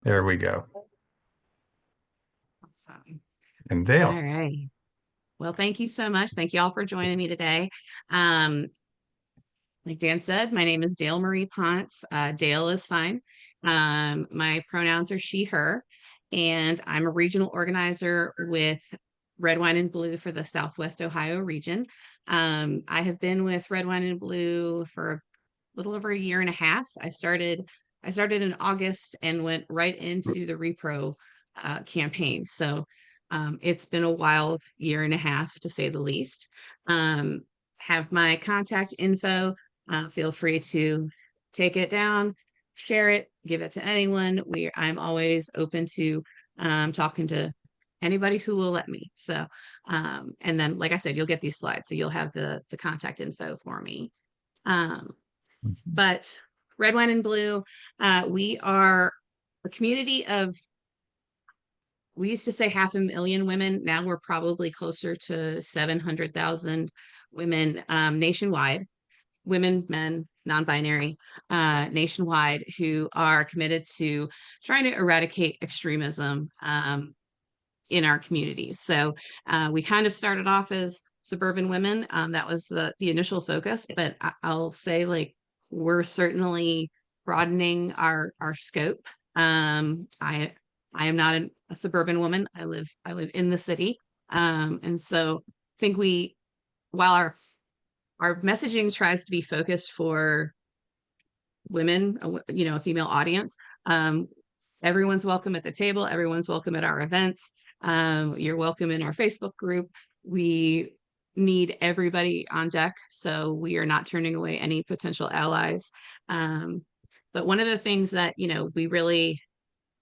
There we go. Awesome. And All Dale. right. Well, thank you so much. Thank you all for joining me today. Um, like Dan said, my name is Dale Marie Pontz. Dale is fine. My pronouns are she, her, and I'm a regional organizer with Red, Wine, and Blue for the Southwest Ohio region. I have been with Red, Wine, and Blue for a little over a year and a half. I started in August and went right into the repro campaign. So it's been a wild year and a half to say the least. Um, have my contact info. Feel free to take it down, share it, give it to anyone. I'm always open to talking to anybody who will let me. So, and then, like I said, you'll get these slides, so you'll have the contact info for me. Um, but Red, Wine, and Blue, we are a community of, we used to say 500,000 women. Now we're probably closer to 700,000 women nationwide, women, men, non-binary, nationwide, who are committed to trying to eradicate extremism in our communities. So we kind of started off as suburban women. That was the initial focus, but I'll say, like, we're certainly broadening our scope. I am not a suburban woman. I live in the city, and so I think while our messaging tries to be focused for women, a female audience. Everyone's welcome at the table. Everyone's welcome at our events. You're welcome in our Facebook group. We need everybody on deck, so we are not turning away any potential allies. But one of the things that, we really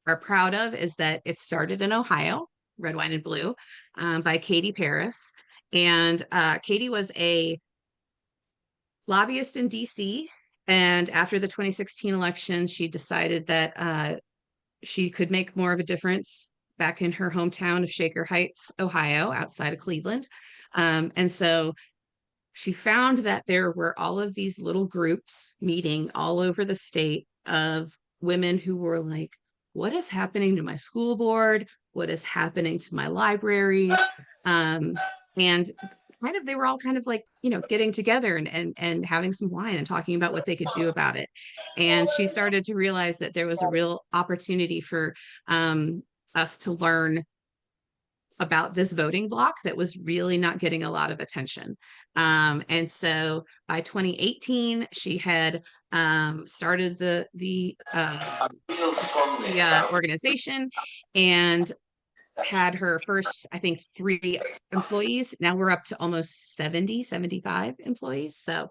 are proud of is that it started in Ohio, Red, Wine, and Blue, by Katie Paris. And Katie was a lobbyist in DC. And after the 2016 election, she decided that she could make more of a difference back in her hometown of Shaker Heights, Ohio, outside of Cleveland. And so she found that there were all of these little groups meeting all over the state of women who were like, what is happening to my school board? What is happening to my libraries? And kind of, they were all kind of like, getting together and having some wine and talking about what they could do about it. And she started to realize that there was a real opportunity for us to learn about this voting block that was really not getting a lot of attention. And so by 2018, she had started the organization and had her first, I think, 3 employees. Now we're up to almost 70, 75 employees. So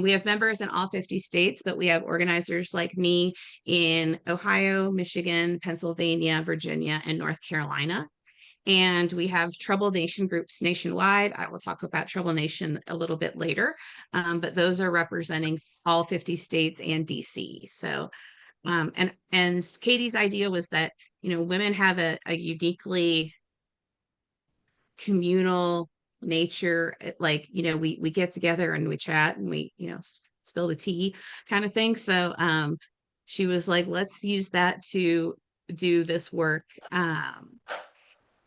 we have members in all 50 states, but we have organizers like me in Ohio, Michigan, Pennsylvania, Virginia, and North Carolina. And we have Trouble Nation groups nationwide. I will talk about Trouble Nation a little bit later, but those are representing all 50 states and DC. So, and Katie's idea was that, women have a uniquely communal nature. Like, we get together and we chat and we, spill the tea kind of thing. So she was like, let's use that to do this work.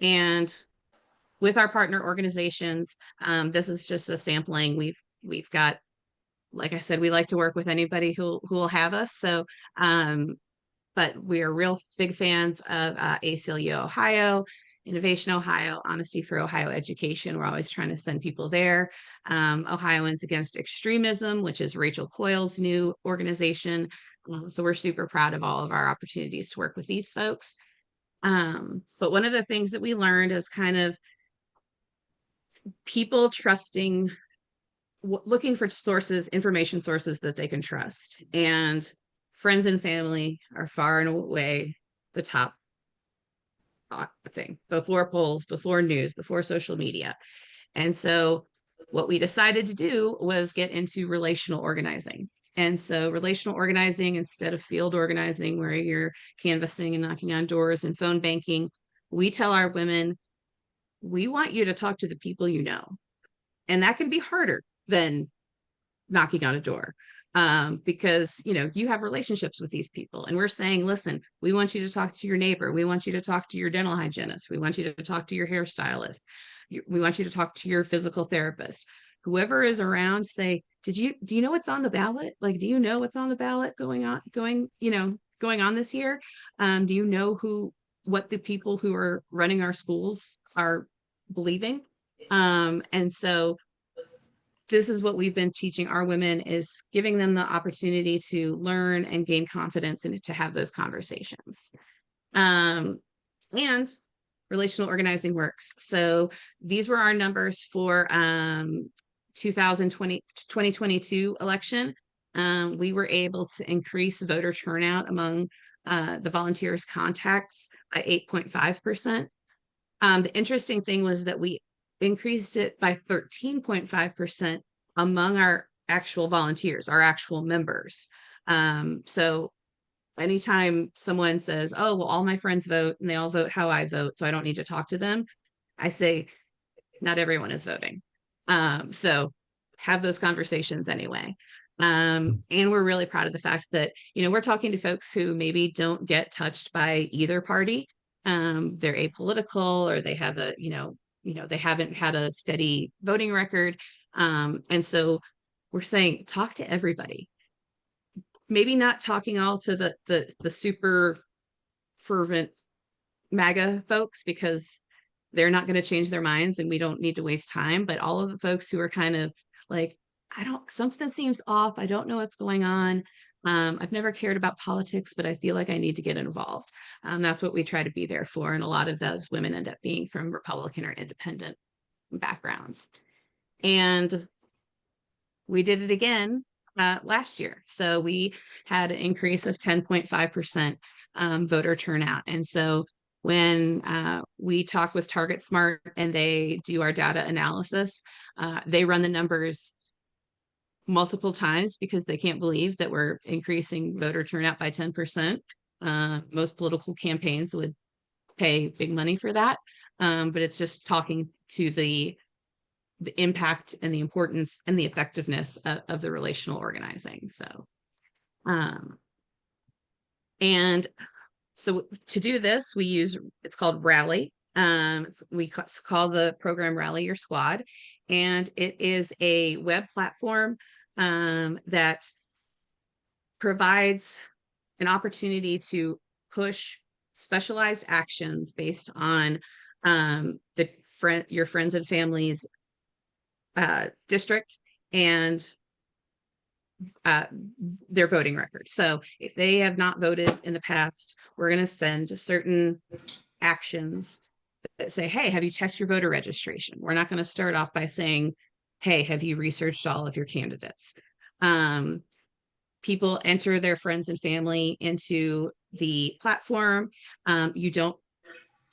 And with our partner organizations, this is just a sampling. We've got, like I said, we like to work with anybody who will have us. So, but we are real big fans of ACLU Ohio, Innovation Ohio, Honesty for Ohio Education. We're always trying to send people there. Ohioans Against Extremism, which is Rachel Coyle's new organization. So we're super proud of all of our opportunities to work with these folks. But one of the things that we learned is kind of people trusting, looking for sources, information sources that they can trust. And friends and family are far and away the top thing, before polls, before news, before social media. And so what we decided to do was get into relational organizing. And so relational organizing, instead of field organizing where you're canvassing and knocking on doors and phone banking, we tell our women, we want you to talk to the people you know. And that can be harder than knocking on a door. because you have relationships with these people, and we're saying, listen, we want you to talk to your neighbor, we want you to talk to your dental hygienist, we want you to talk to your hairstylist, we want you to talk to your physical therapist, whoever is around. Say, do you know what's on the ballot? Like, do you know what's on the ballot going on this year? Do you know what the people who are running our schools are believing? And so this is what we've been teaching our women, is giving them the opportunity to learn and gain confidence and to have those conversations. And relational organizing works. So these were our numbers for 2022 election. We were able to increase voter turnout among the volunteers' contacts by 8.5%. The interesting thing was that we increased it by 13.5% among our actual volunteers, our actual members. So anytime someone says, oh, well, all my friends vote and they all vote how I vote, so I don't need to talk to them, I say, not everyone is voting. So have those conversations anyway. And we're really proud of the fact that, we're talking to folks who maybe don't get touched by either party. They're apolitical, or they have they haven't had a steady voting record. And so we're saying, talk to everybody. Maybe not talking all to the super fervent MAGA folks, because they're not going to change their minds and we don't need to waste time. But all of the folks who are kind of like, something seems off, I don't know what's going on. I've never cared about politics, but I feel like I need to get involved. That's what we try to be there for. And a lot of those women end up being from Republican or independent backgrounds. And we did it again last year. So we had an increase of 10.5% voter turnout. And so when we talk with Target Smart and they do our data analysis, they run the numbers multiple times because they can't believe that we're increasing voter turnout by 10%. Most political campaigns would pay big money for that. But it's just talking to the impact and the importance and the effectiveness of the relational organizing. So, and so to do this, it's called Rally. We call the program Rally Your Squad, and it is a web platform that provides an opportunity to push specialized actions based on your friends and family's district and their voting record. So if they have not voted in the past, we're going to send certain actions that say, hey, have you checked your voter registration? We're not going to start off by saying, hey, have you researched all of your candidates? People enter their friends and family into the platform. You don't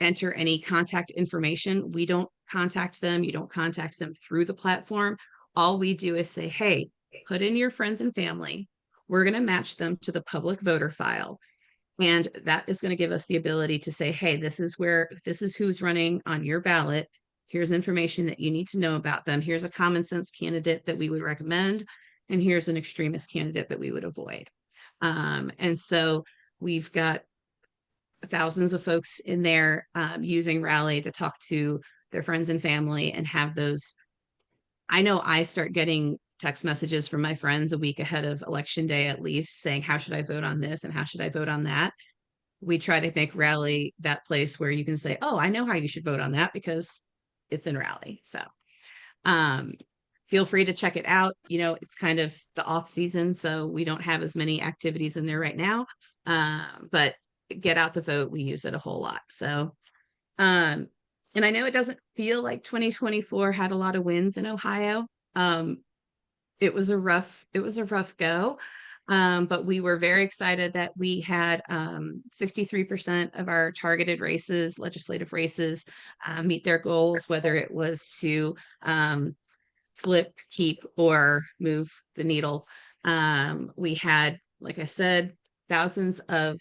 enter any contact information. We don't contact them. You don't contact them through the platform. All we do is say, hey, put in your friends and family. We're going to match them to the public voter file. And that is going to give us the ability to say, hey, this is who's running on your ballot. Here's information that you need to know about them. Here's a common sense candidate that we would recommend. And here's an extremist candidate that we would avoid. And so we've got thousands of folks in there using Rally to talk to their friends and family and have those. I know I start getting text messages from my friends a week ahead of election day, at least, saying, how should I vote on this? And how should I vote on that? We try to make Rally that place where you can say, oh, I know how you should vote on that because it's in Rally. So feel free to check it out. It's kind of the off season, so we don't have as many activities in there right now, but get out the vote. We use it a whole lot. So, and I know it doesn't feel like 2024 had a lot of wins in Ohio. It was a rough go. But we were very excited that we had 63% of our targeted races, legislative races, meet their goals, whether it was to flip, keep, or move the needle. We had, like I said, thousands of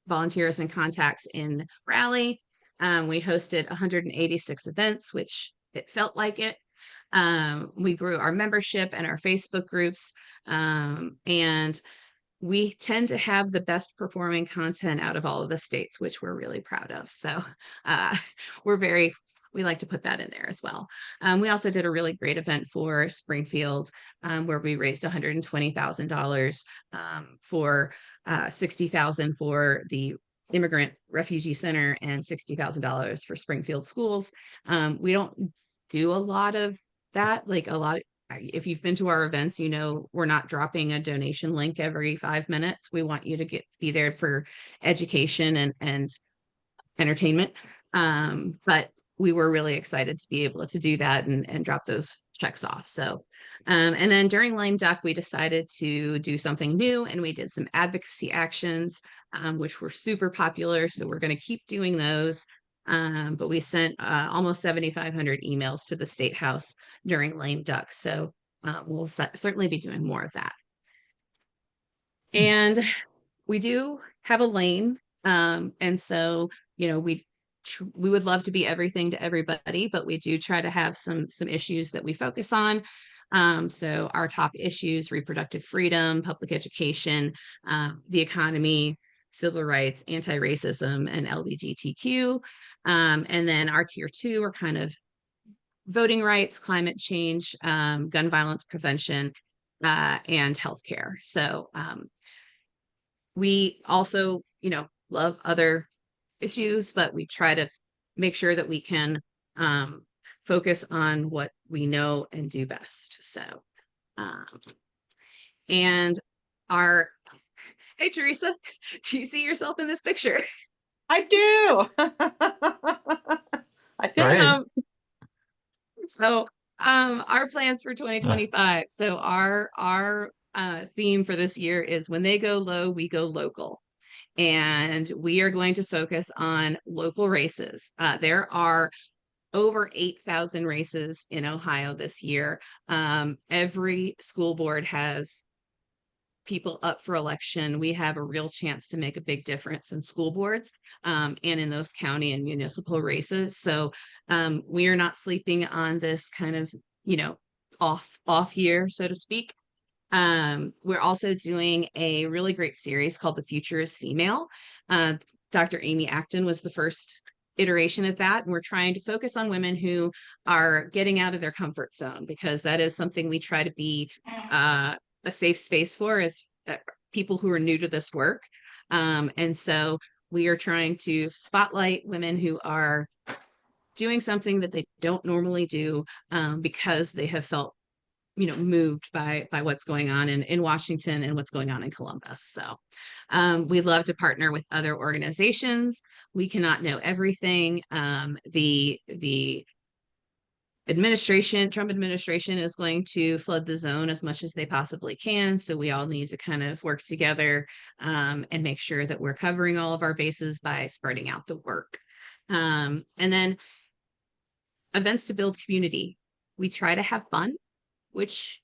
volunteers and contacts in Rally. We hosted 186 events, which it felt like it. We grew our membership and our Facebook groups, and we tend to have the best performing content out of all of the states, which we're really proud of. So uh, we're very, we like to put that in there as well. We also did a really great event for Springfield, where we raised $120,000 for 60,000 for the Immigrant Refugee Center and $60,000 for Springfield schools. We don't do a lot of that, like a lot. If you've been to our events, you know we're not dropping a donation link every 5 minutes. We want you to be there for education and entertainment. But we were really excited to be able to do that and drop those checks off. So, and then during Lame Duck, we decided to do something new, and we did some advocacy actions, which were super popular. So we're going to keep doing those. But we sent almost 7,500 emails to the State House during Lame Duck. So we'll certainly be doing more of that. And we do have a lane. And so, you know, we would love to be everything to everybody, but we do try to have some issues that we focus on. So our top issues: reproductive freedom, public education, the economy, civil rights, anti-racism, and LGBTQ. And then our tier 2 are kind of voting rights, climate change, gun violence prevention, and healthcare. So we also, you know, love other issues, but we try to make sure that we can focus on what we know and do best. So, and our, hey, Teresa, do you see yourself in this picture? I do. I think. Right. So, our plans for 2025. So our theme for this year is when they go low, we go local. And we are going to focus on local races. There are over 8,000 races in Ohio this year. Every school board has people up for election. We have a real chance to make a big difference in school boards and in those county and municipal races. So we are not sleeping on this kind of, you know, off year, so to speak. We're also doing a really great series called The Future is Female. Dr. Amy Acton was the first iteration of that. And we're trying to focus on women who are getting out of their comfort zone, because that is something we try to be a safe space for, as people who are new to this work. And so we are trying to spotlight women who are doing something that they don't normally do, because they have felt, you know, moved by what's going on in Washington and what's going on in Columbus. So we'd love to partner with other organizations. We cannot know everything. The Trump administration is going to flood the zone as much as they possibly can. So we all need to kind of work together and make sure that we're covering all of our bases by spreading out the work. And then events to build community. We try to have fun, which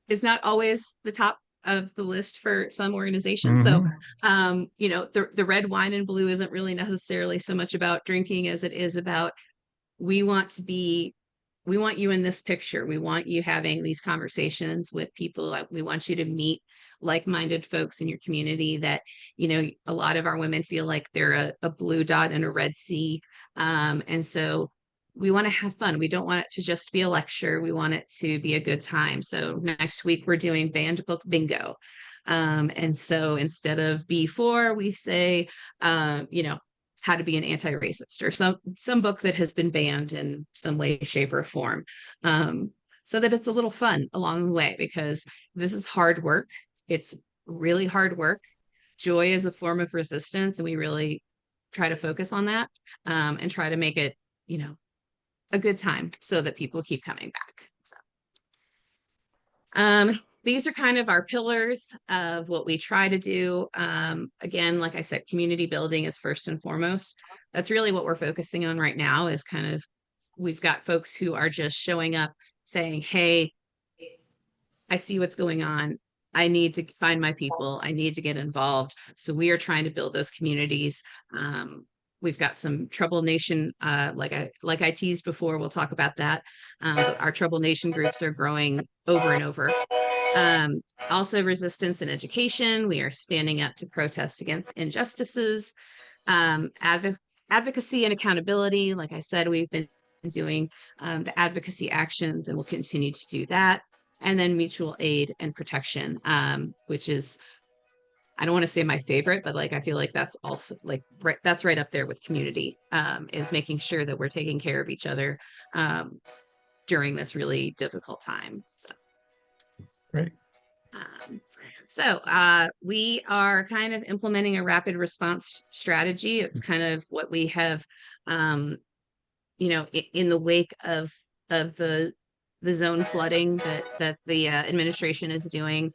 is not always the top of the list for some organizations. Mhm. So, you know, the red wine and blue isn't really necessarily so much about drinking as it is about, we want you in this picture. We want you having these conversations with people. We want you to meet like-minded folks in your community that, you know, a lot of our women feel like they're a blue dot in a red sea. And so we want to have fun. We don't want it to just be a lecture. We want it to be a good time. So next week we're doing banned book bingo. And so instead of B4, we say, you know, how to be an anti-racist, or some book that has been banned in some way, shape, or form. So that it's a little fun along the way, because this is hard work. It's really hard work. Joy is a form of resistance, and we really try to focus on that, and try to make it, you know, a good time so that people keep coming back. So, these are kind of our pillars of what we try to do. Again, like I said, community building is first and foremost. That's really what we're focusing on right now, is kind of, we've got folks who are just showing up saying, hey, I see what's going on. I need to find my people. I need to get involved. So we are trying to build those communities. we've got some Trouble Nation, like I teased before. We'll talk about that. But our Trouble Nation groups are growing over and over. Um, Also, resistance and education. We are standing up to protest against injustices. Um, Advocacy and accountability. Like I said, we've been doing the advocacy actions, and we'll continue to do that. And then mutual aid and protection, which is, I don't want to say my favorite, but like I feel like that's also like that's right up there with community, is making sure that we're taking care of each other during this really difficult time. So Great. um, we are kind of implementing a rapid response strategy. It's kind of what we have, in the wake of the zone flooding that the administration is doing,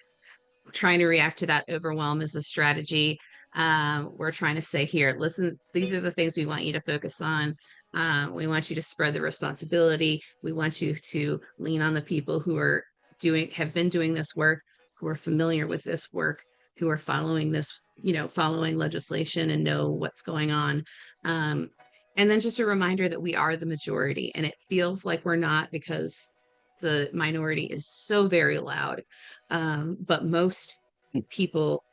trying to react to that overwhelm as a strategy. We're trying to say, here, listen, these are the things we want you to focus on. We want you to spread the responsibility. We want you to lean on the people who have been doing this work, who are familiar with this work, who are following following legislation and know what's going on. And then just a reminder that we are the majority, and it feels like we're not, because the minority is so very loud. But most people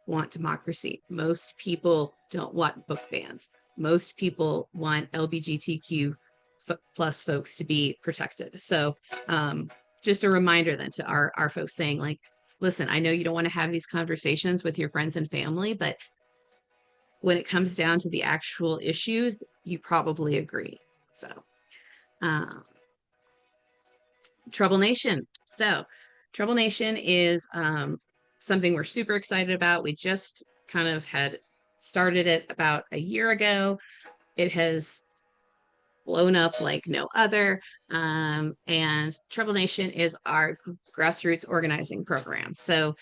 want democracy. Most people don't want book bans. Most people want LGBTQ plus folks to be protected. So just a reminder then to our folks saying, like, listen, I know you don't want to have these conversations with your friends and family, but when it comes down to the actual issues, you probably agree. So Trouble Nation. So Trouble Nation is something we're super excited about. We just kind of had started it about a year ago. It has blown up like no other. And Trouble Nation is our grassroots organizing program. So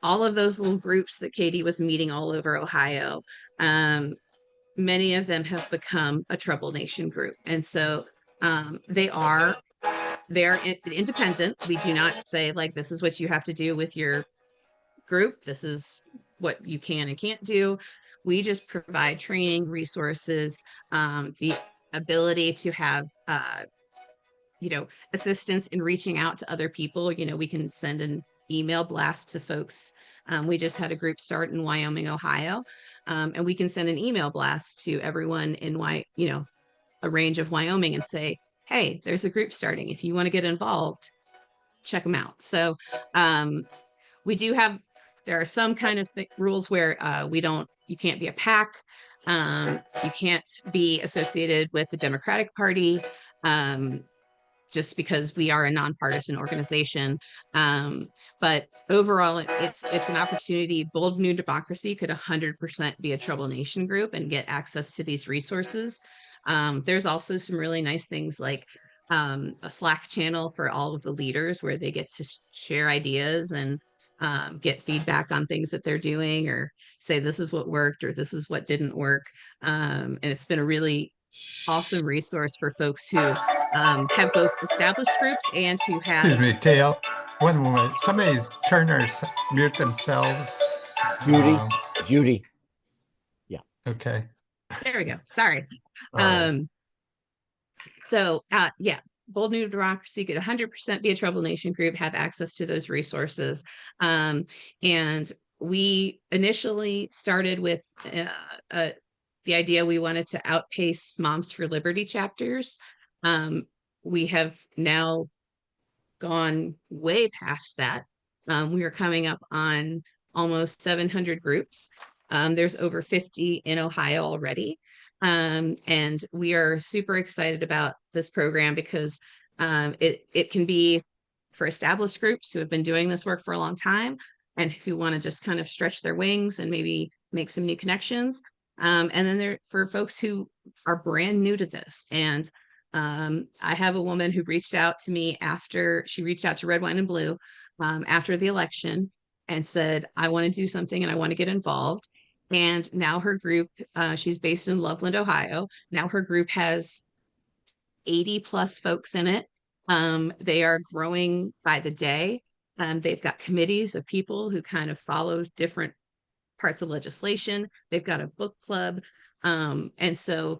all of those little groups that Katie was meeting all over Ohio, many of them have become a Trouble Nation group. And so they're independent. We do not say, like, this is what you have to do with your group. This is what you can and can't do. We just provide training, resources, the ability to have, assistance in reaching out to other people. We can send an email blast to folks. We just had a group start in Wyoming, Ohio, and we can send an email blast to everyone in a range of Wyoming and say, hey, there's a group starting. If you want to get involved, check them out. So there are some kind of rules where you can't be a PAC. You can't be associated with the Democratic Party, just because we are a nonpartisan organization. But overall, it's an opportunity. Bold New Democracy could 100% be a Trouble Nation group and get access to these resources. There's also some really nice things like a Slack channel for all of the leaders where they get to share ideas and get feedback on things that they're doing, or say this is what worked or this is what didn't work. And it's been a really awesome resource for folks who have both established groups and who have. Excuse me, Tail. One moment. Somebody's mute themselves. Judy. Yeah. Okay. There we go. Sorry. Right. Bold New Democracy could 100% be a Trouble Nation group, have access to those resources. And we initially started with the idea we wanted to outpace Moms for Liberty chapters. We have now gone way past that. We are coming up on almost 700 groups. There's over 50 in Ohio already. And we are super excited about this program because it can be for established groups who have been doing this work for a long time and who want to just kind of stretch their wings and maybe make some new connections. And then there for folks who are brand new to this. And I have a woman who reached out to me after she reached out to Red, Wine, and Blue after the election and said, I want to do something and I want to get involved. And now her group, she's based in Loveland, Ohio. Now her group has 80 plus folks in it. They are growing by the day. They've got committees of people who kind of follow different parts of legislation. They've got a book club. And so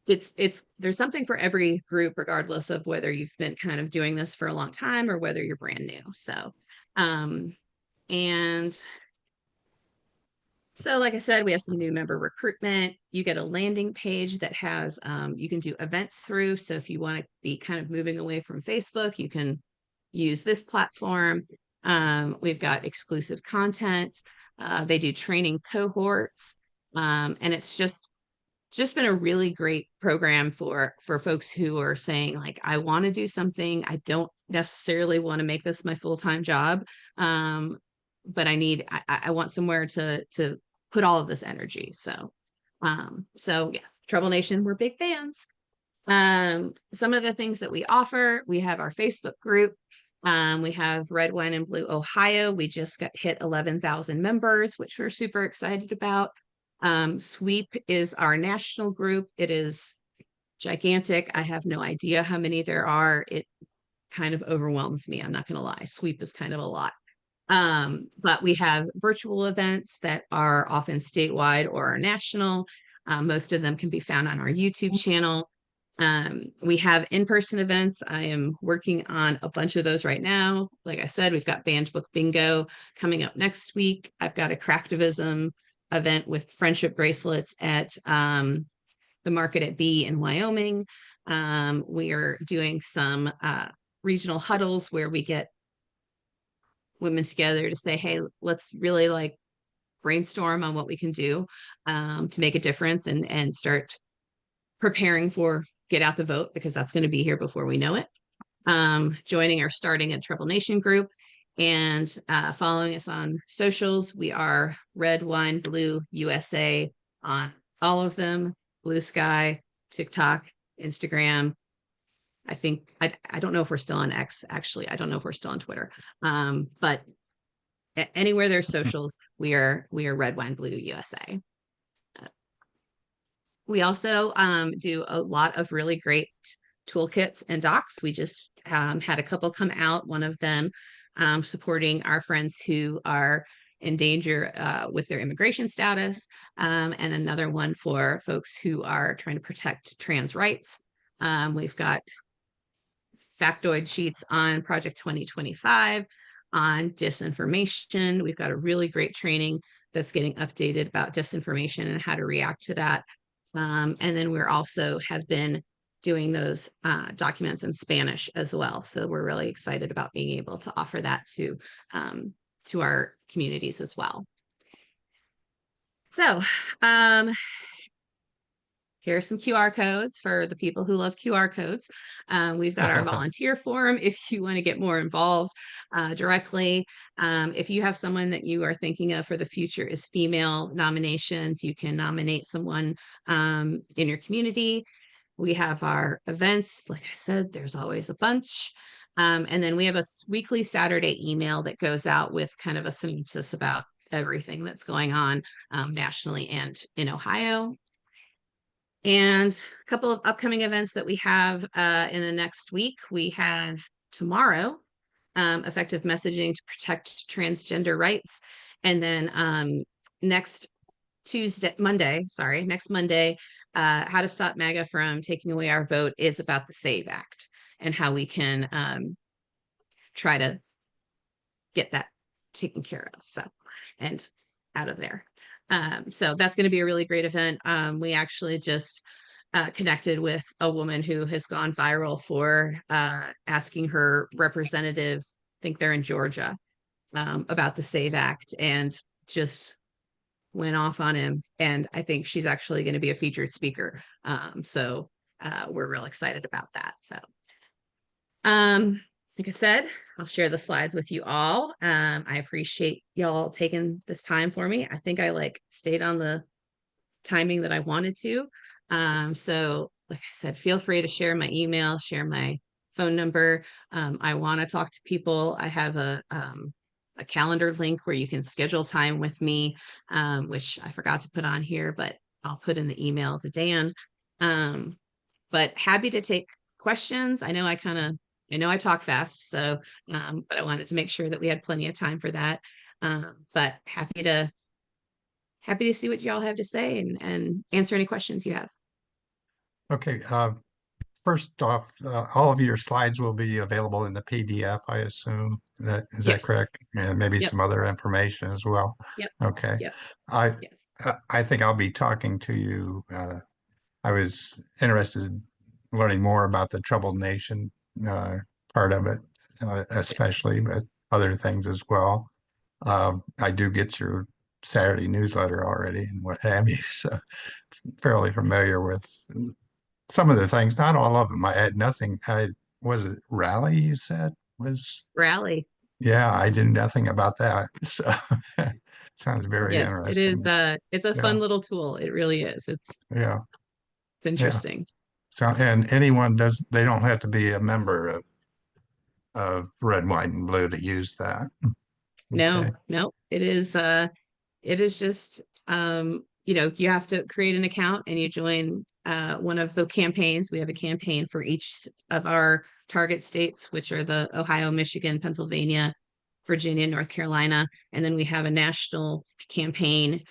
there's something for every group, regardless of whether you've been kind of doing this for a long time or whether you're brand new. So, and so, like I said, we have some new member recruitment. You get a landing page that has, you can do events through. So if you want to be kind of moving away from Facebook, you can use this platform. We've got exclusive content. They do training cohorts. And it's just been a really great program for folks who are saying, like, I want to do something. I don't necessarily want to make this my full-time job. But I want somewhere to put all of this energy. So yes, Trouble Nation, we're big fans. Some of the things that we offer, we have our Facebook group. We have Red, Wine, and Blue Ohio. We just hit 11,000 members, which we're super excited about. Sweep is our national group. It is gigantic. I have no idea how many there are. It kind of overwhelms me. I'm not going to lie. Sweep is kind of a lot. But we have virtual events that are often statewide or are national. Most of them can be found on our YouTube channel. We have in-person events. I am working on a bunch of those right now. Like I said, we've got Banned Book Bingo coming up next week. I've got a craftivism event with friendship bracelets at the Market at B in Wyoming. We are doing some regional huddles where we get women together to say, hey, let's really like brainstorm on what we can do to make a difference and start preparing for Get Out the Vote, because that's going to be here before we know it. Joining or starting a Trouble Nation group, and following us on socials. We are Red, Wine, Blue USA on all of them. Blue Sky, TikTok, Instagram. I think I don't know if we're still on X, actually. I don't know if we're still on Twitter. But anywhere there's socials, we are Red, Wine, Blue USA. We also do a lot of really great toolkits and docs. We just had a couple come out, one of them supporting our friends who are in danger with their immigration status, and another one for folks who are trying to protect trans rights. We've got factoid sheets on Project 2025, on disinformation. We've got a really great training that's getting updated about disinformation and how to react to that. And then we're also have been doing those documents in Spanish as well. So we're really excited about being able to offer that to our communities as well. So here are some QR codes for the people who love QR codes. We've got our volunteer form if you want to get more involved directly. If you have someone that you are thinking of for the future is female nominations, you can nominate someone in your community. We have our events. Like I said, there's always a bunch. And then we have a weekly Saturday email that goes out with kind of a synopsis about everything that's going on nationally and in Ohio. And a couple of upcoming events that we have in the next week. We have tomorrow, effective messaging to protect transgender rights. And then next Monday, how to stop MAGA from taking away our vote is about the SAVE Act and how we can try to get that taken care of. So, and out of there. So that's going to be a really great event. We actually just connected with a woman who has gone viral for asking her representative, I think they're in Georgia, about the SAVE Act, and just went off on him. And I think she's actually going to be a featured speaker. So we're real excited about that. So like I said, I'll share the slides with you all. I appreciate y'all taking this time for me. I think I stayed on the timing that I wanted to. So like I said, feel free to share my email, share my phone number. I want to talk to people. I have a calendar link where you can schedule time with me, which I forgot to put on here, but I'll put in the email to Dan. But happy to take questions. I know I talk fast, so, but I wanted to make sure that we had plenty of time for that. But happy to happy to see what y'all have to say and answer any questions you have. Okay. First off, all of your slides will be available in the PDF, I assume. Is that Yes. correct? And maybe Yep. some other information as well. Yep. Okay. Yep. I Yes. I think I'll be talking to you. I was interested in learning more about the troubled nation part of it, especially, but other things as well. I do get your Saturday newsletter already and what have you, so fairly familiar with some of the things, not all of them. I had nothing. Was it rally you said was, Rally. yeah, I did nothing about that. So sounds very Yes, it is. interesting. It's a Yeah, fun little tool. It really is. yeah, It's yeah. interesting. So, and anyone they don't have to be a member of Red, White, and Blue to use that. No, Okay. no, it is just, you have to create an account and you join one of the campaigns. We have a campaign for each of our target states, which are the Ohio, Michigan, Pennsylvania, Virginia, North Carolina, and then we have a national campaign.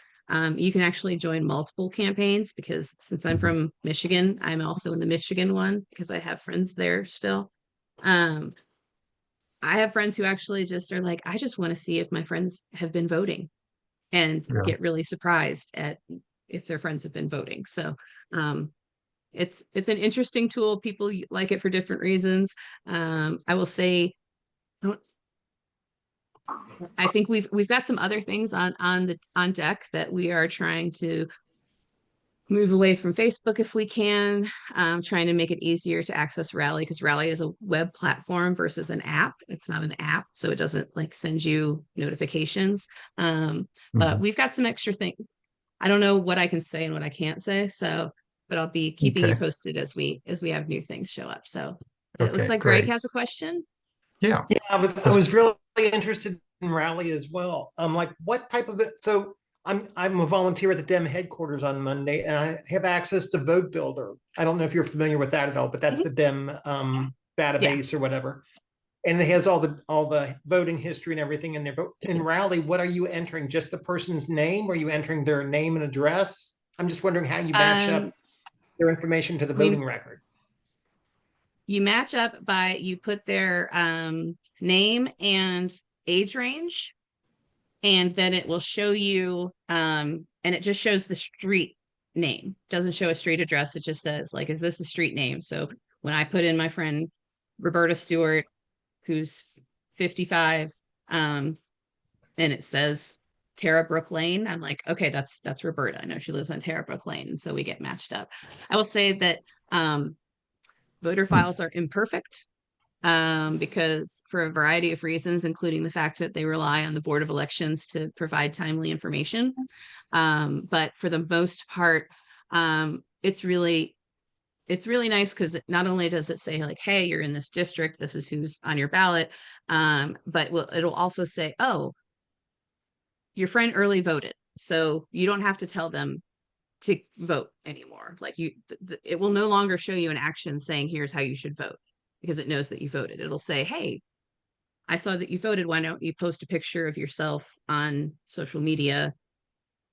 You can actually join multiple campaigns because since I'm from Michigan, I'm also in the Michigan one because I have friends there still. Um, I have friends who actually just are like, I just want to see if my friends have been voting and Yeah. get really surprised at if their friends have been voting. So um, it's an interesting tool. People like it for different reasons. I will say, I think we've got some other things on deck that we are trying to move away from Facebook if we can, trying to make it easier to access Rally because Rally is a web platform versus an app. It's not an app, so it doesn't like send you notifications. But we've got some extra things. I don't know what I can say and what I can't say, so but I'll be keeping you Okay. posted as we have new things show up. So it looks Okay, like Greg great. has a question. Yeah. Yeah, I was really interested in rally as well. Like what type of it? So I'm a volunteer at the DEM headquarters on Monday, and I have access to Vote Builder. I don't know if you're familiar with that at all, but that's the DEM database or whatever. And it has all the voting history and everything in there. But in Rally, what are you entering? Just the person's name? Or are you entering their name and address? I'm just wondering how you match up their information to the voting record. You match up by you put their name and age range, and then it will show you and it just shows the street name. Doesn't show a street address. It just says like, is this a street name? So when I put in my friend Roberta Stewart, who's 55, and it says Tara Brook Lane, I'm like, okay, that's Roberta. I know she lives on Tara Brook Lane, and so we get matched up. I will say that voter files are imperfect because for a variety of reasons, including the fact that they rely on the Board of Elections to provide timely information. But for the most part, it's really nice because not only does it say like, hey, you're in this district, this is who's on your ballot, but it'll also say, oh, your friend early voted. So you don't have to tell them to vote anymore. Like it will no longer show you an action saying, here's how you should vote because it knows that you voted. It'll say, hey, I saw that you voted. Why don't you post a picture of yourself on social media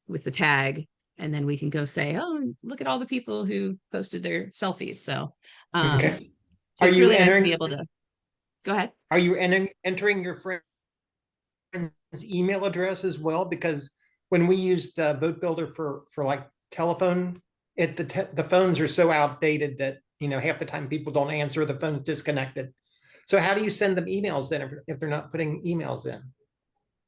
with the tag? And then we can go say, oh, look at all the people who posted their selfies. So, Okay. so Are it's you really nice to be entering? able to go ahead. Are you entering your friend's email address as well? Because when we use the Vote Builder for like telephone, the phones are so outdated that half the time people don't answer, the phone's disconnected. So how do you send them emails then if they're not putting emails in?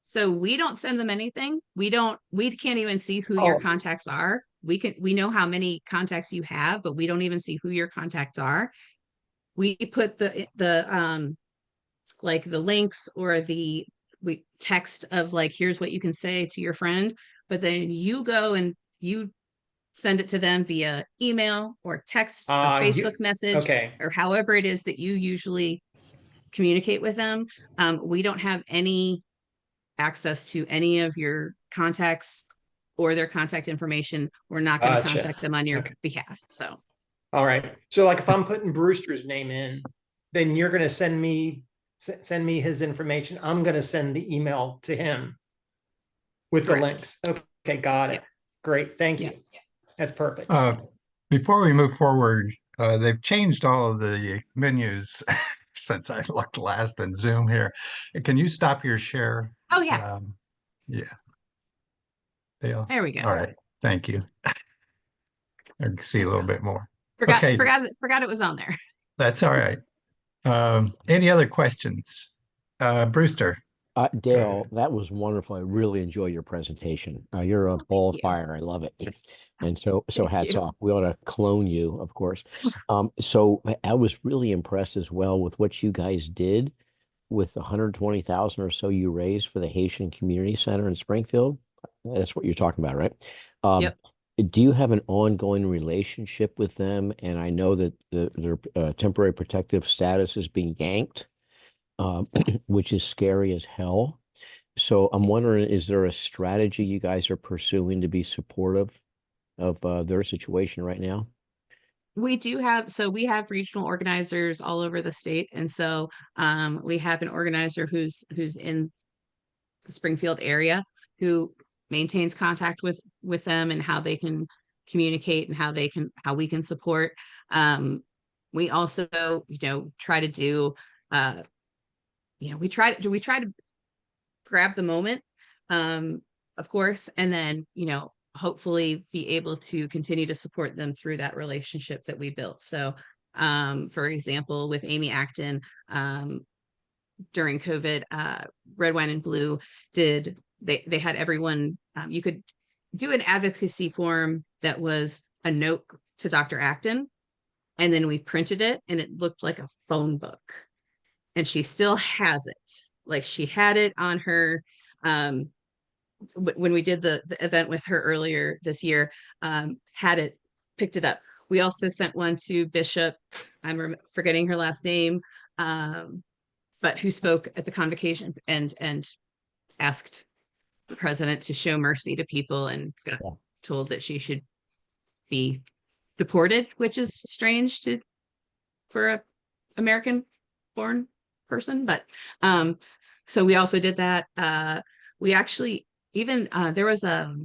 So we don't send them anything. We can't even see who your contacts are. We know how many contacts you have, but we don't even see who your contacts are. We put the like the links or the text of like, here's what you can say to your friend, but then you go and you send it to them via email or text or Facebook message or however it is that you usually communicate with them. We don't have any access to any of your contacts or their contact information. We're not going to contact them on your behalf. So, all right. So like if I'm putting Brewster's name in, then you're going to send me his information. I'm going to send the email to him with the links. Okay. Okay, got it. Yep. Great, thank you. Yep. That's perfect. Before we move forward, they've changed all of the menus since I looked last in Zoom here. Can you stop your share? Oh yeah, Yeah. Dale. there we go. All right. Thank you. I can see a little bit more. Forgot Okay, forgot it was on there. that's all right. Any other questions? Brewster. Go Dale, ahead. that was wonderful. I really enjoy your presentation. You're a Oh, thank ball of you. fire. I love it. And so Thank hats you. off. We ought to clone you, of course. So I was really impressed as well with what you guys did with the 120,000 or so you raised for the Haitian Community Center in Springfield. That's what you're talking about, right? Um, Yep. do you have an ongoing relationship with them? And I know that their temporary protective status is being yanked, um, which is scary as hell. So I'm wondering, is there a strategy you guys are pursuing to be supportive of their situation right now? We do we have regional organizers all over the state. And so we have an organizer who's in the Springfield area who maintains contact with them and how they can communicate and how we can support. We also, try to do we try to grab the moment, um, of course, and then, hopefully be able to continue to support them through that relationship that we built. So, for example, with Amy Acton, during COVID, Red Wine and Blue they had everyone, you could do an advocacy form that was a note to Dr. Acton, and then we printed it and it looked like a phone book. And she still has it. Like she had it on her, um, when we did the event with her earlier this year, had it, picked it up. We also sent one to Bishop, forgetting her last name, but who spoke at the convocation and asked the president to show mercy to people and got Yeah. told that she should be deported, which is strange for a American born person. But so we also did that. We actually even there was a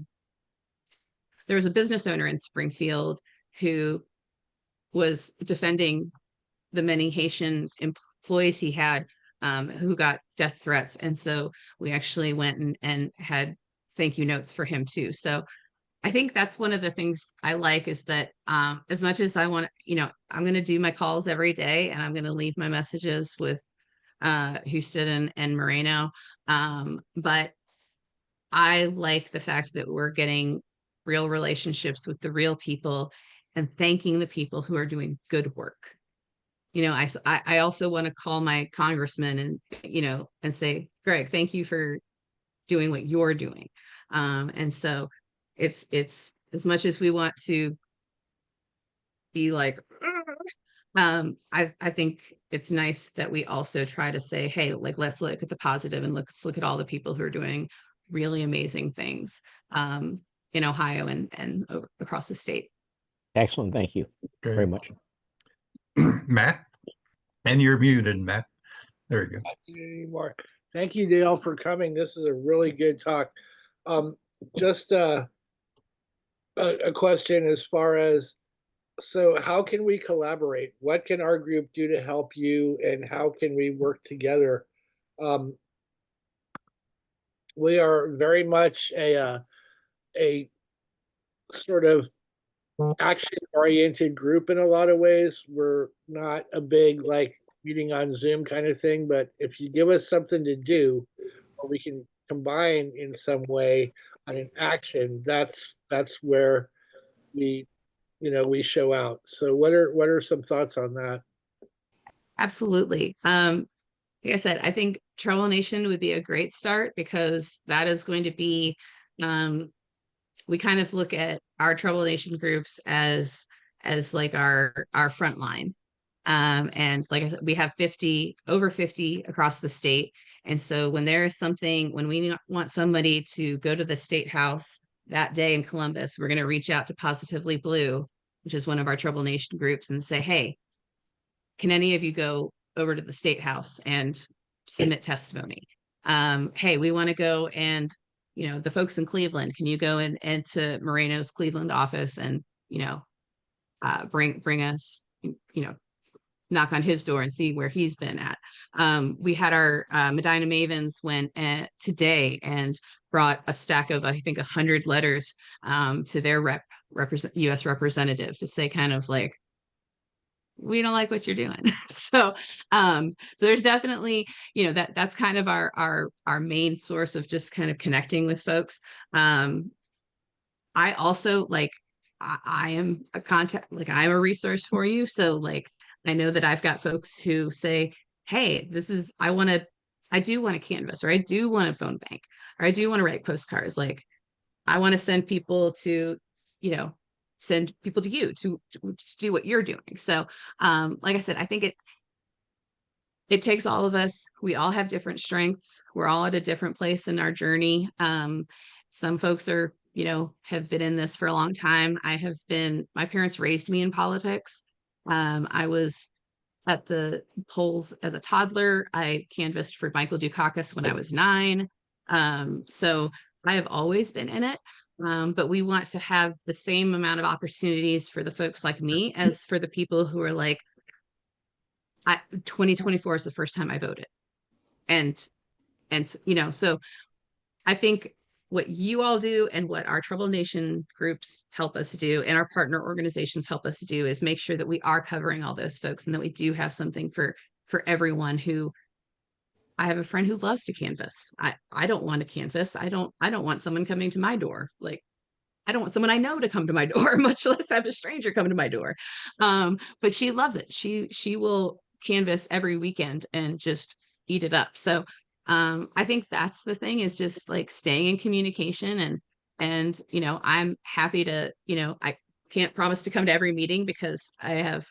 business owner in Springfield who was defending the many Haitian employees he had, who got death threats. And so we actually went and had thank you notes for him too. So I think that's one of the things I like is that, as much as I want to, I'm going to do my calls every day and I'm going to leave my messages with Houston and Moreno. But I like the fact that we're getting real relationships with the real people and thanking the people who are doing good work. I also want to call my congressman and say, Greg, thank you for doing what you're doing. And so it's as much as we want to be like, I think it's nice that we also try to say, hey, like, let's look at the positive and let's look at all the people who are doing really amazing things, in Ohio and across the state. Excellent. Thank you very much. Matt, and you're muted, Matt. There you go. Anymore. Thank you, Dale, for coming. This is a really good talk. Just a question as far as, so how can we collaborate? What can our group do to help you, and how can we work together? We are very much a sort of action-oriented group in a lot of ways. We're not a big like meeting on Zoom kind of thing, but if you give us something to do, or we can combine in some way on an action, that's where we we show out. So what are some thoughts on that? Absolutely. Like I said, I think Trouble Nation would be a great start because that is going to be, we kind of look at our Trouble Nation groups as like our front line. And like I said, we have over 50 across the state. And so when there is something, when we want somebody to go to the state house that day in Columbus, we're going to reach out to Positively Blue, which is one of our Trouble Nation groups, and say, hey, can any of you go over to the state house and submit testimony? Hey, we want to go and the folks in Cleveland, can you go and to Moreno's Cleveland office and, bring us, knock on his door and see where he's been at. We had our Medina Mavens went today and brought a stack of, I think, 100 letters to their U.S. representative to say kind of like, we don't like what you're doing. So there's definitely, that's kind of our main source of just kind of connecting with folks. I also I am a contact, like I'm a resource for you. So like, I know that I've got folks who say, hey, I do want to canvas, or I do want a phone bank, or I do want to write postcards. Like I want to send people to, send people to you to do what you're doing. So like I said, I think it takes all of us. We all have different strengths. We're all at a different place in our journey. Some folks are, have been in this for a long time. My parents raised me in politics. I was at the polls as a toddler. I canvassed for Michael Dukakis when I was 9. So I have always been in it. But we want to have the same amount of opportunities for the folks like me as for the people who are like, 2024 is the first time I voted. And so I think what you all do and what our Troubled Nation groups help us do and our partner organizations help us do is make sure that we are covering all those folks and that we do have something for everyone. Who I have a friend who loves to canvas. I don't want to canvas. I don't want someone coming to my door. Like I don't want someone I know to come to my door, much less have a stranger come to my door. But she loves it. She will canvas every weekend and just eat it up. So I think that's the thing, is just like staying in communication and I'm happy to, I can't promise to come to every meeting because I have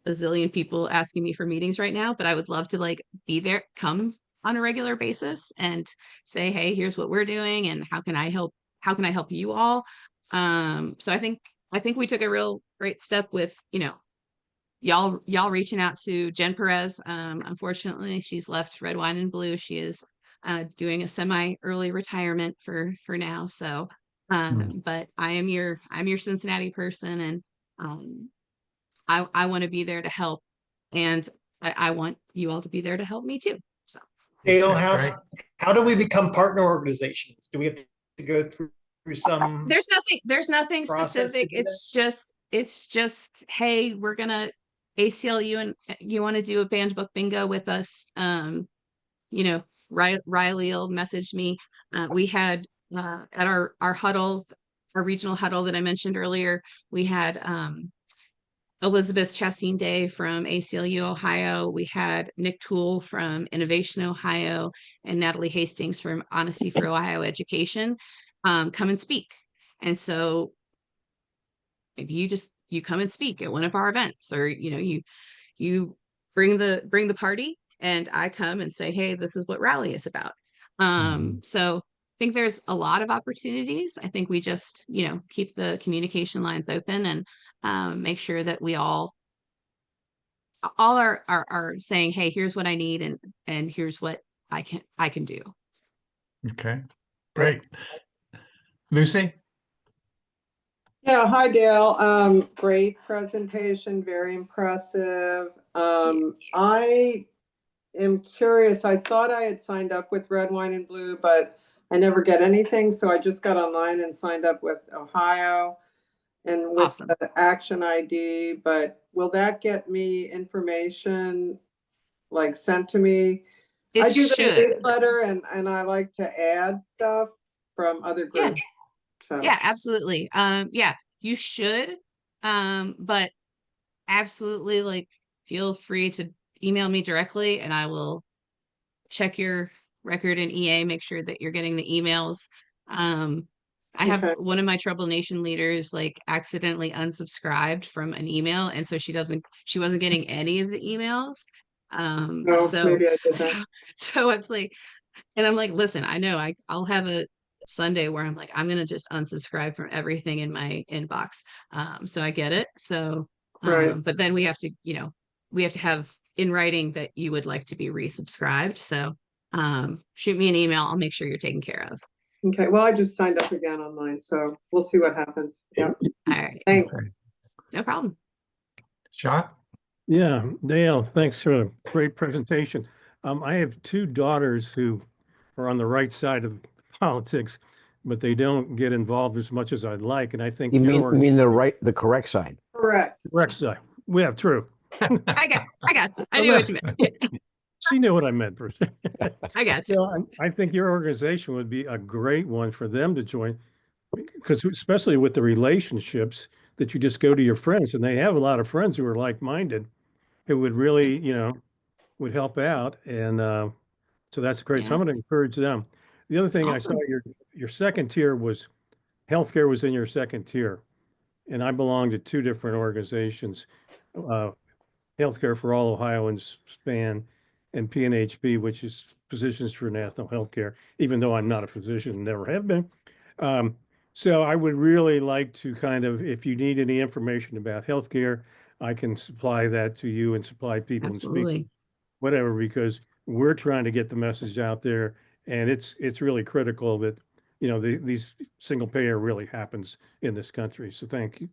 a zillion people asking me for meetings right now, but I would love to like be there, come on a regular basis and say, hey, here's what we're doing and how can I help you all? So I think we took a real great step with, y'all reaching out to Jen Perez. Unfortunately, she's left Red Wine and Blue. She is doing a semi-early retirement for now. So, but I'm your Cincinnati person, and I want to be there to help, and I want you all to be there to help me too. So, Dale, Right. how do we become partner organizations? Do we have to go through some there's nothing process to specific. do that? It's just, hey, we're gonna ACLU and you want to do a band book bingo with us. Riley will message me. We had at our huddle, our regional huddle that I mentioned earlier, we had Elizabeth Chastain Day from ACLU Ohio. We had Nick Toole from Innovation Ohio and Natalie Hastings from Honesty for Ohio Education come and speak. And so maybe you come and speak at one of our events, or you bring the party and I come and say, hey, this is what Rally is about. So I think there's a lot of opportunities. I think we just, keep the communication lines open and make sure that we all are saying, hey, here's what I need and here's what I can do. Okay, great. Lucy? Yeah, hi Dale. Great presentation, very impressive. I am curious. I thought I had signed up with Red Wine and Blue, but I never get anything. So I just got online and signed up with Ohio and with Awesome. the action ID. But will that get me information like sent to me? It I do the should. newsletter and I like to add stuff from other Yeah. groups. So Yeah, absolutely. Yeah, you should. But absolutely, like, feel free to email me directly and I will check your record in EA, make sure that you're getting the emails. I have Okay. one of my Trouble Nation leaders like accidentally unsubscribed from an email, and so she wasn't getting any of the emails. Oh, So maybe I did that. so it's like, and I'm like, listen, I know I'll have a Sunday where I'm like, I'm gonna just unsubscribe from everything in my inbox. So I get it. So Right. but then we have to have in writing that you would like to be resubscribed. So shoot me an email, I'll make sure you're taken care of. Okay, well, I just signed up again online, so we'll see what happens. Yeah, All right, thanks. Okay. no problem. Sean? Yeah, Dale, thanks for a great presentation. I have two daughters who are on the right side of politics, but they don't get involved as much as I'd like. And I think You your mean the correct side? Correct. correct side. Yeah, true. I got you. I The knew what you left. meant. Yeah, She knew what I meant. Per se. I got you. So I think your organization would be a great one for them to join, because especially with the relationships that you just go to your friends, and they have a lot of friends who are like-minded, who would really, would help out. And so that's great. So Yeah. I'm going to encourage them. The other thing I saw Awesome. your second tier was healthcare was in your second tier, and I belong to two different organizations, uh, Healthcare for All Ohioans SPAN and PNHB, which is Physicians for National Healthcare, even though I'm not a physician, never have been. Um, so I would really like to kind of, if you need any information about healthcare, I can supply that to you and supply people and speak Absolutely. whatever, because we're trying to get the message out there, and it's really critical that these single payer really happens in this country. So thank you.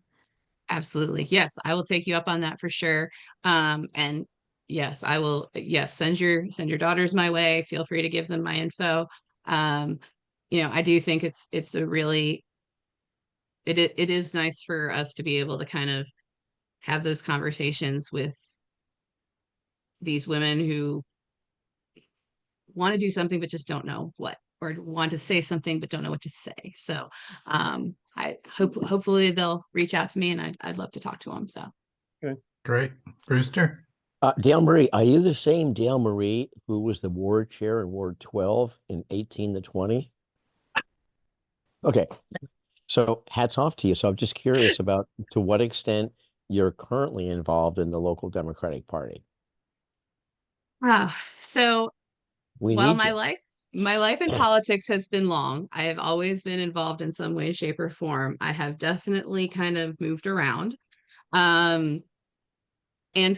Absolutely. Yes, I will take you up on that for sure. And yes, I will. Yes, send your daughters my way. Feel free to give them my info. Um, I do think it's a really it is nice for us to be able to kind of have those conversations with these women who want to do something but just don't know what, or want to say something but don't know what to say. So I hopefully they'll reach out to me, and I'd love to talk to them. So Great. Brewster? Dale Marie, are you the same Dale Marie who was the ward chair in Ward 12 in 18 to 20? Okay, so hats off to you. So I'm just curious about to what extent you're currently involved in the local Democratic Party. So We well, need you. my life in politics has been long. I have always been involved in some way, shape, or form. I have definitely kind of moved around, and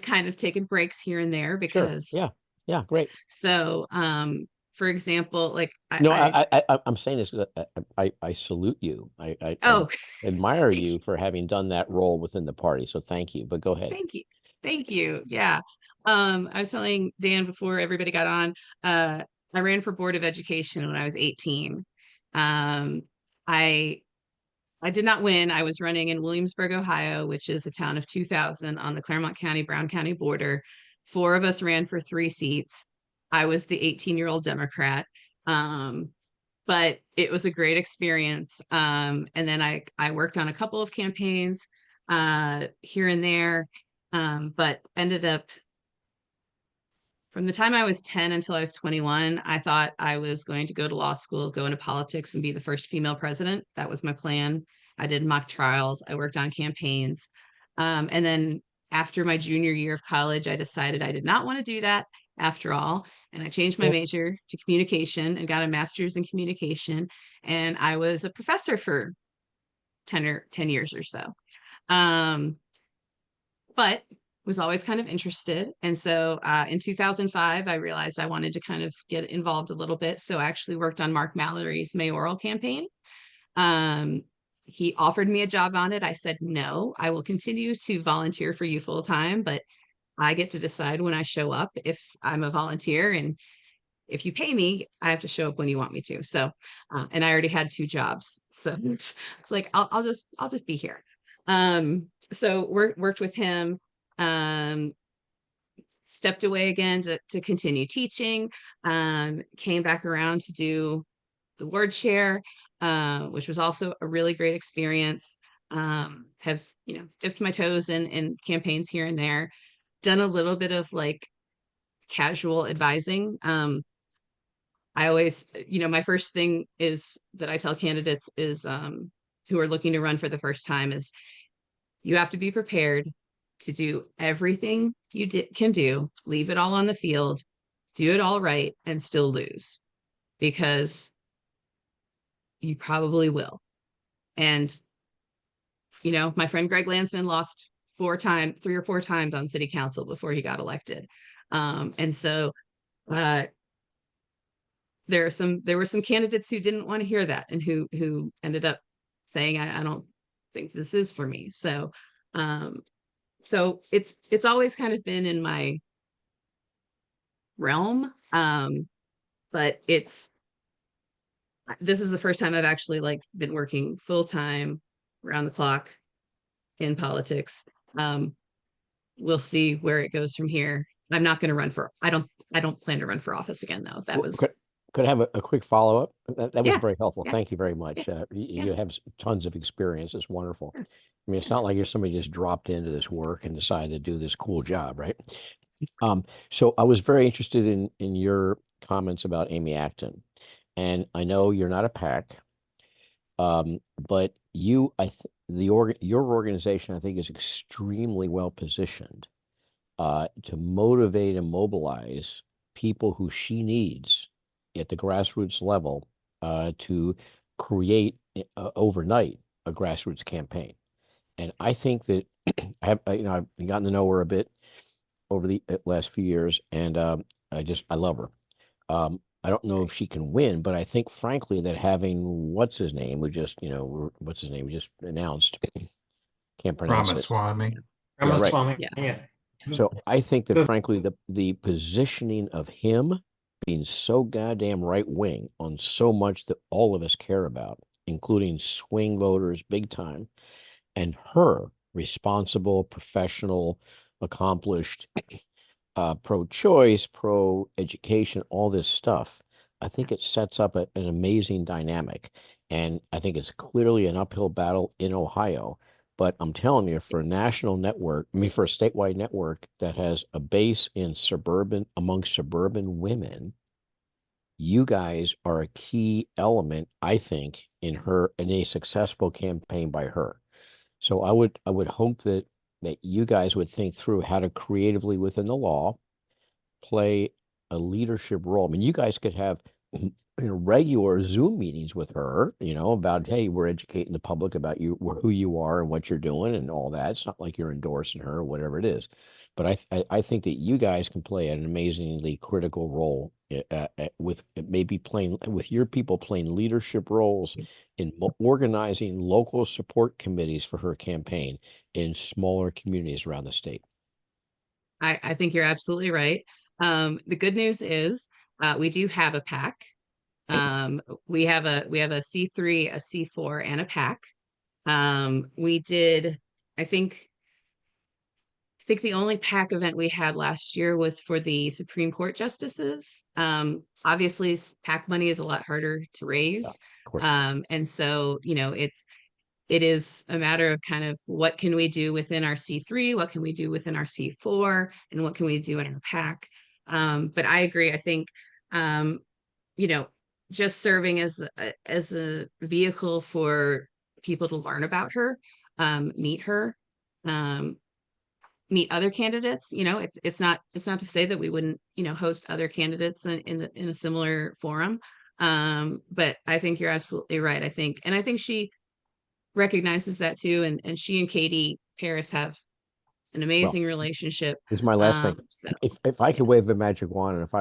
kind of taken breaks here and there Sure. because Yeah, great. so for example, like No, I'm saying this because I salute you. I oh, admire you for having done that role within the party. So thank you. But go ahead. thank you. Thank you. Yeah. I was telling Dan before everybody got on, I ran for Board of Education when I was 18. I did not win. I was running in Williamsburg, Ohio, which is a town of 2,000 on the Claremont County, Brown County border. 4 of us ran for 3 seats. I was the 18-year-old Democrat. But it was a great experience. And then I worked on a couple of campaigns here and there, but ended up from the time I was 10 until I was 21, I thought I was going to go to law school, go into politics, and be the first female president. That was my plan. I did mock trials. I worked on campaigns. And then after my junior year of college, I decided I did not want to do that after all. And I changed my major to communication and got a master's in communication. And I was a professor for 10 years or so. But was always kind of interested. And so in 2005, I realized I wanted to kind of get involved a little bit. So I actually worked on Mark Mallory's mayoral campaign. He offered me a job on it. I said, no, I will continue to volunteer for you full time, but I get to decide when I show up if I'm a volunteer, and if you pay me, I have to show up when you want me to. So, and I already had 2 jobs. So it's like, I'll just be here. So worked with him, stepped away again to continue teaching, came back around to do the ward chair, which was also a really great experience. Have, dipped my toes in campaigns here and there, done a little bit of like casual advising. I always, my first thing is that I tell candidates is, who are looking to run for the first time, is you have to be prepared to do everything you can do, leave it all on the field, do it all right, and still lose, because you probably will. And, my friend Greg Landsman lost 3 or 4 times on city council before he got elected. And so, there were some candidates who didn't want to hear that and who ended up saying, I don't think this is for me. So so it's always kind of been in my realm. But this is the first time I've actually like been working full time around the clock in politics. We'll see where it goes from here. I'm not going to run for, I don't plan to run for office again though. That was, Could I have a quick follow-up? That was Yeah, very helpful. yeah, Thank you very much. yeah. You have tons of experience. It's wonderful. Sure. I mean, it's not like you're somebody just dropped into this work and decided to do this cool job, right? So I was very interested in your comments about Amy Acton, and I know you're not a PAC, but your organization, I think, is extremely well positioned to motivate and mobilize people who she needs at the grassroots level to create overnight a grassroots campaign. And I think that I've gotten to know her a bit over the last few years, and I love her. I don't know if she can win, but I think, frankly, that having what's his name, we just announced, can't pronounce it. Ramaswamy. Yeah, right. Ramaswamy, Yeah. yeah. So I think that, The- frankly, the positioning of him being so goddamn right wing on so much that all of us care about, including swing voters big time, and her responsible, professional, accomplished, pro-choice, pro-education, all this stuff. I think it sets up an amazing dynamic. And I think it's clearly an uphill battle in Ohio. But I'm telling you, for a national network, for a statewide network that has a base in among suburban women, you guys are a key element, I think, in a successful campaign by her. So I would hope that you guys would think through how to creatively within the law play a leadership role. I mean, you guys could have regular Zoom meetings with her, about, hey, we're educating the public about who you are and what you're doing and all that. It's not like you're endorsing her or whatever it is. But I think that you guys can play an amazingly critical role with maybe playing with your people playing leadership roles in organizing local support committees for her campaign in smaller communities around the state. I think you're absolutely right. The good news is we do have a PAC. We have a C3, a C4, and a PAC. We did, I think the only PAC event we had last year was for the Supreme Court justices. Obviously, PAC money is a lot harder to raise. And so, it is a matter of kind of what can we do within our C3, what can we do within our C4, and what can we do in our PAC. But I agree. I think, just serving as a vehicle for people to learn about her, meet her, meet other candidates. It's not to say that we wouldn't host other candidates in a similar forum. But I think you're absolutely right. I think she recognizes that too, and she and Katie Harris have an amazing relationship. This is my last thing. So If I could wave a magic wand, and if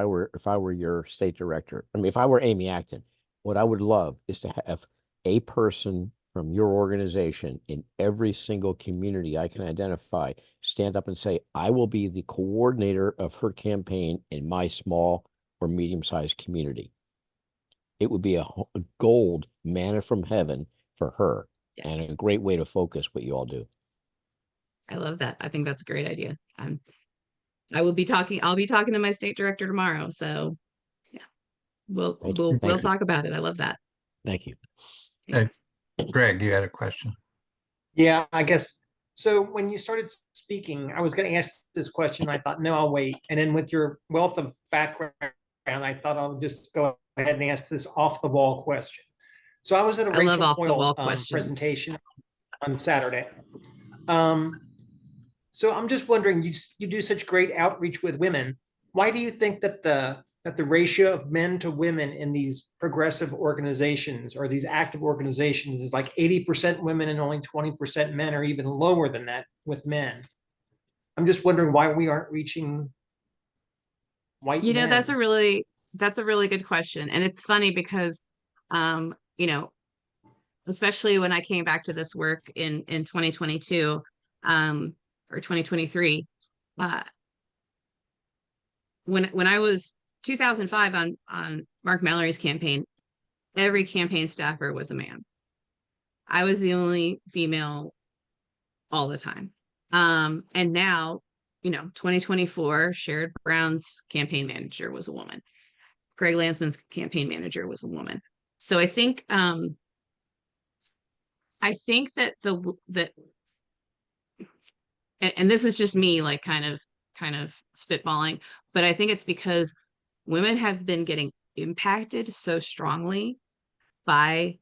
I were your state director, if I were Amy Acton, what I would love is to have a person from your organization in every single community I can identify stand up and say, I will be the coordinator of her campaign in my small or medium-sized community. It would be a gold manna from heaven for her, and a great way to focus what you all do. I love that. I think that's a great idea. I'll be talking to my state director tomorrow. So yeah, we'll talk about it. I love that. Thank you. Thanks. Greg, you had a question. Yeah, I guess. So when you started speaking, I was going to ask this question. I thought, no, I'll wait. And then with your wealth of background, I thought I'll just go ahead and ask this off the wall question. So I was at a Rachel Coyle presentation on Saturday. So I'm just wondering, you do such great outreach with women. Why do you think that the ratio of men to women in these progressive organizations or these active organizations is like 80% women and only 20% men, or even lower than that with men? I'm just wondering why we aren't reaching white men. That's a really that's a really good question. And it's funny because, you know, especially when I came back to this work in 2022, or 2023, uh, when I was 2005 on Mark Mallory's campaign, every campaign staffer was a man. I was the only female all the time. And now, you know, 2024, Sherrod Brown's campaign manager was a woman. Greg Landsman's campaign manager was a woman. So I think that and this is just me like kind of spitballing, but I think it's because women have been getting impacted so strongly by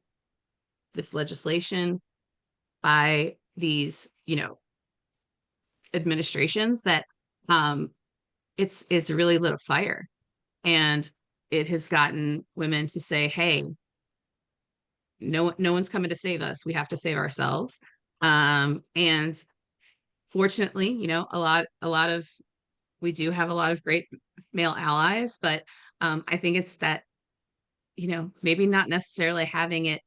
this legislation, by these, you know, administrations, that it's really lit a fire, and it has gotten women to say, hey, no one's coming to save us, we have to save ourselves. And fortunately, you know, a lot of we do have a lot of great male allies, but I think it's that, you know, maybe not necessarily having it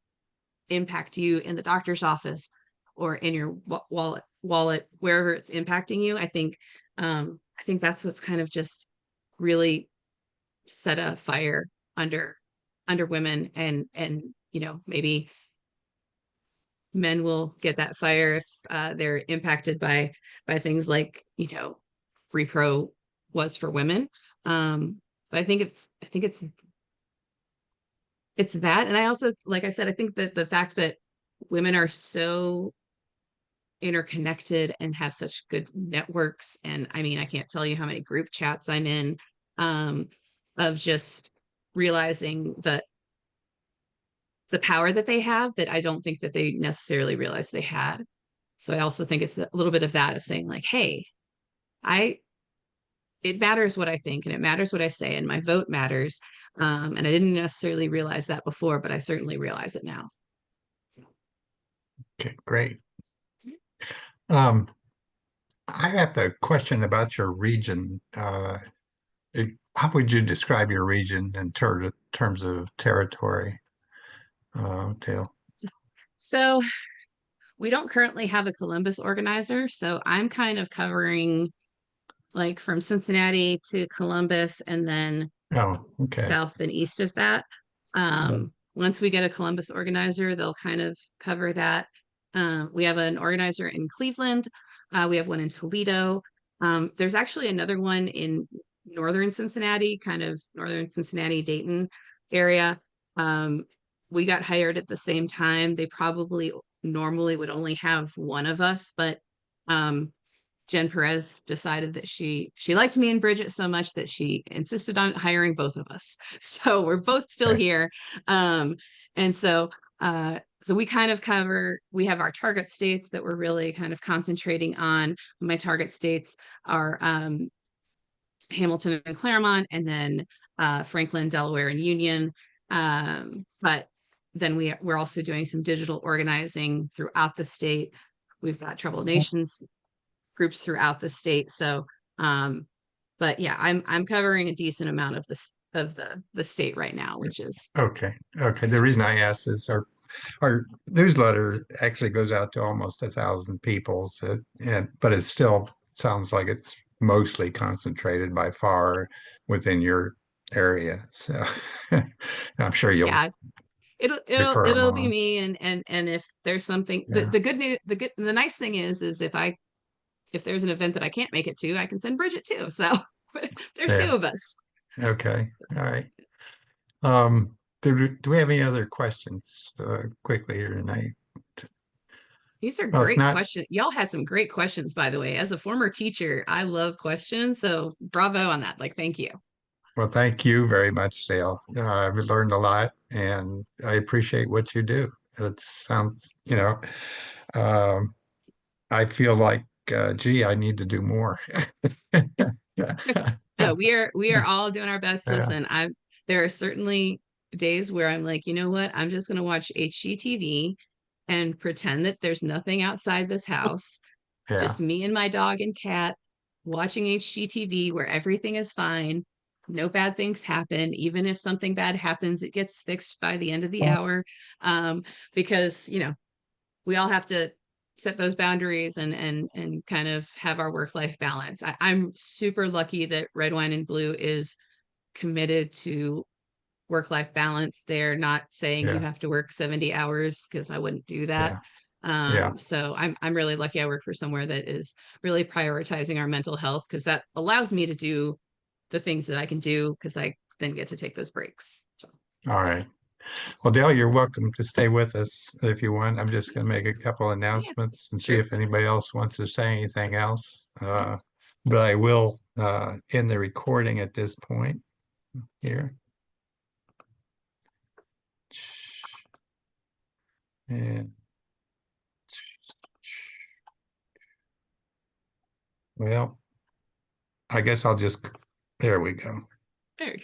impact you in the doctor's office or in your wallet, wherever it's impacting you. I think that's what's kind of just really set a fire under women, and you know, maybe men will get that fire if they're impacted by things like, you know, repro was for women. But I think it's that. And I also, like I said, I think that the fact that women are so interconnected and have such good networks, and I mean, I can't tell you how many group chats I'm in, of just realizing that the power that they have, that I don't think that they necessarily realized they had. So I also think it's a little bit of that, of saying like, hey, it matters what I think, and it matters what I say, and my vote matters. And I didn't necessarily realize that before, but I certainly realize it now. Okay, great. I have a question about your region. How would you describe your region in terms of territory, Tail? So we don't currently have a Columbus organizer, so I'm kind of covering like from Cincinnati to Columbus, and then Oh, okay. south and east of that. Once we get a Columbus organizer, they'll kind of cover that. We have an organizer in Cleveland. We have one in Toledo. There's actually another one in northern Cincinnati, kind of northern Cincinnati, Dayton area. We got hired at the same time. They probably normally would only have one of us, but Jen Perez decided that she liked me and Bridget so much that she insisted on hiring both of us. So we're both still here. And so we kind of we have our target states that we're really kind of concentrating on. My target states are Hamilton and Claremont, and then Franklin, Delaware, and Union. But then we're also doing some digital organizing throughout the state. We've got Troubled Nations groups throughout the state. So, but yeah, I'm covering a decent amount of the state right now, which is okay. The reason I asked is our newsletter actually goes out to almost 1,000 people, so, but it still sounds like it's mostly concentrated by far within your area. So I'm sure you'll it'll be me, and if there's something, the good news, the nice thing is if there's an event that I can't make it to, I can send Bridget too. So there's two of us. Okay. All right. Do we have any other questions quickly here tonight? These are great questions. Y'all had some great questions, by the way. As a former teacher, I love questions. So bravo on that. Like, thank you. Well, thank you very much, Dale. I've learned a lot, and I appreciate what you do. It sounds, I feel like, gee, I need to do more. No, we are all doing our best. Listen, there are certainly days where I'm like, you know what? I'm just going to watch HGTV and pretend that there's nothing outside this house. Just me and my dog and cat watching HGTV where everything is fine, no bad things happen. Even if something bad happens, it gets fixed by the end of the Yeah. hour. Because, you know, we all have to set those boundaries and kind of have our work-life balance. I'm super lucky that Red Wine and Blue is committed to work-life balance. They're not saying you Yeah. have to work 70 hours, because I wouldn't do that. Yeah. So I'm really lucky I work for somewhere that is really prioritizing our mental health, because that allows me to do the things that I can do, because I then get to take those breaks. So All right. Well, Dale, you're welcome to stay with us if you want. I'm just going to make a couple announcements and see sure. if anybody else wants to say anything else. But I will end the recording at this point here. And well, I guess I'll just, there we go. There.